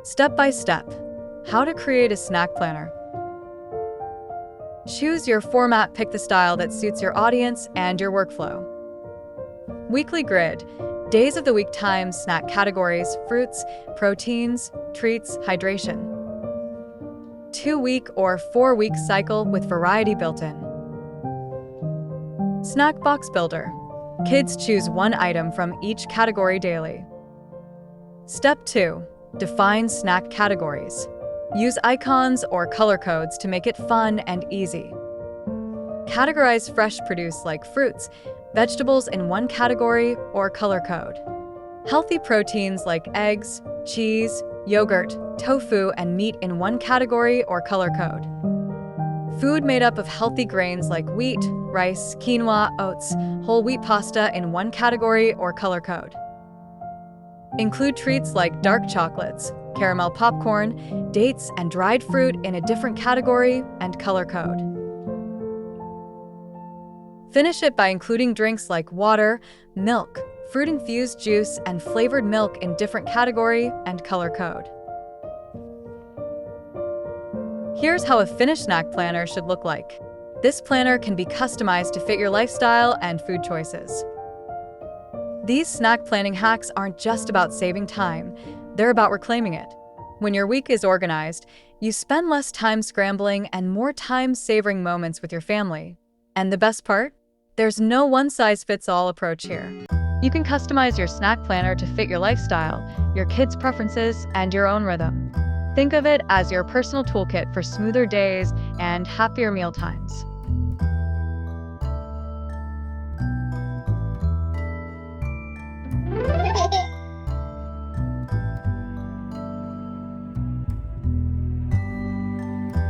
Step by step, how to create a snack planner. Choose your format, pick the style that suits your audience and your workflow. Weekly grid, days of the week, times, snack categories, fruits, proteins, treats, hydration. 2-week or 4-week cycle with variety built in. Snack box builder. Kids choose one item from each category daily. Step 2. Define snack categories. Use icons or color codes to make it fun and easy. Categorize fresh produce like fruits, vegetables in one category or color code. Healthy proteins like eggs, cheese, yogurt, tofu, and meat in one category or color code. Food made up of healthy grains like wheat, rice, quinoa, oats, whole wheat pasta in one category or color code. Include treats like dark chocolates, caramel popcorn, dates, and dried fruit in a different category and color code. Finish it by including drinks like water, milk, fruit-infused juice, and flavored milk in different category and color code. Here's how a finished snack planner should look like. This planner can be customized to fit your lifestyle and food choices. These snack planning hacks aren't just about saving time, they're about reclaiming it. When your week is organized, you spend less time scrambling and more time savoring moments with your family. And the best part? There's no one-size-fits-all approach here. You can customize your snack planner to fit your lifestyle, your kids' preferences, and your own rhythm. Think of it as your personal toolkit for smoother days and happier meal times.